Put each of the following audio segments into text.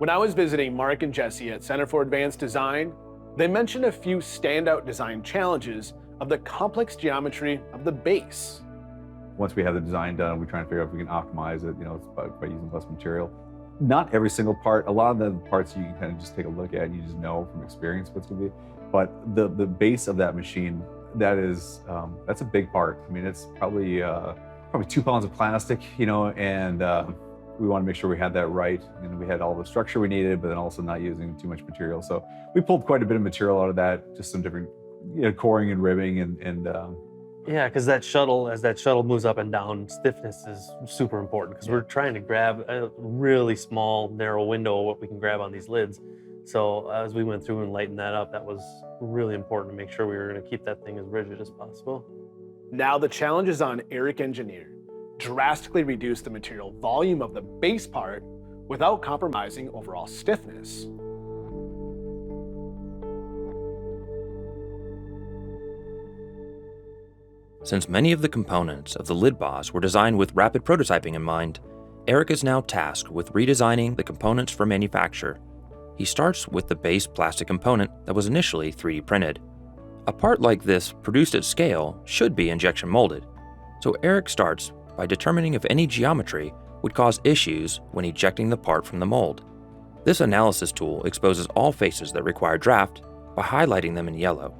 When I was visiting Mark and Jesse at Center for Advanced Design, they mentioned a few standout design challenges of the complex geometry of the base. Once we have the design done, we try and figure out if we can optimize it, by using less material. Not every single part. A lot of the parts you can kind of just take a look at and you just know from experience what's going to be. But the base of that machine, that's a big part. I mean, it's probably 2 pounds of plastic, and we want to make sure we had that right. And we had all the structure we needed, but then also not using too much material. So we pulled quite a bit of material out of that, just some different coring and ribbing and Yeah, because as that shuttle moves up and down, stiffness is super important because we're trying to grab a really small, narrow window of what we can grab on these lids. So as we went through and lightened that up, that was really important to make sure we were going to keep that thing as rigid as possible. Now the challenge is on Eric Engineer. Drastically reduce the material volume of the base part without compromising overall stiffness. Since many of the components of the lid boss were designed with rapid prototyping in mind, Eric is now tasked with redesigning the components for manufacture. He starts with the base plastic component that was initially 3D printed. A part like this, produced at scale, should be injection molded. So Eric starts by determining if any geometry would cause issues when ejecting the part from the mold. This analysis tool exposes all faces that require draft by highlighting them in yellow.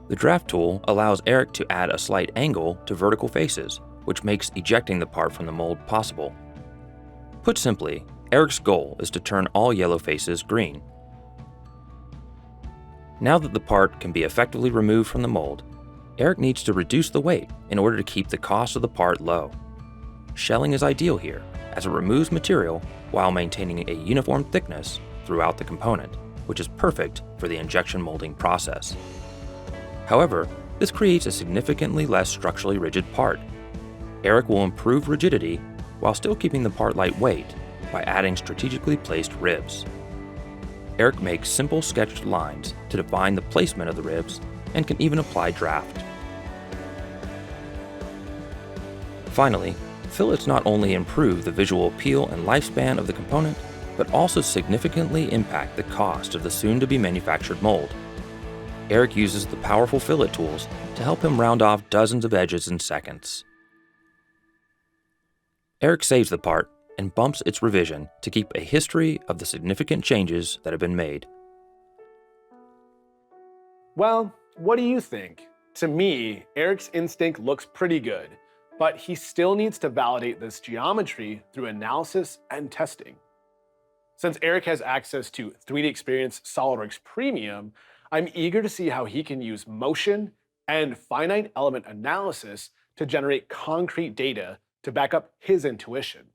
The draft tool allows Eric to add a slight angle to vertical faces, which makes ejecting the part from the mold possible. Put simply, Eric's goal is to turn all yellow faces green. Now that the part can be effectively removed from the mold, Eric needs to reduce the weight in order to keep the cost of the part low. Shelling is ideal here, as it removes material while maintaining a uniform thickness throughout the component, which is perfect for the injection molding process. However, this creates a significantly less structurally rigid part. Eric will improve rigidity while still keeping the part lightweight by adding strategically placed ribs. Eric makes simple sketched lines to define the placement of the ribs and can even apply draft. Finally, fillets not only improve the visual appeal and lifespan of the component, but also significantly impact the cost of the soon-to-be manufactured mold. Eric uses the powerful fillet tools to help him round off dozens of edges in seconds. Eric saves the part and bumps its revision to keep a history of the significant changes that have been made. Well, what do you think? To me, Eric's instinct looks pretty good, but he still needs to validate this geometry through analysis and testing. Since Eric has access to 3D Experience SOLIDWORKS Premium, I'm eager to see how he can use motion and finite element analysis to generate concrete data to back up his intuition.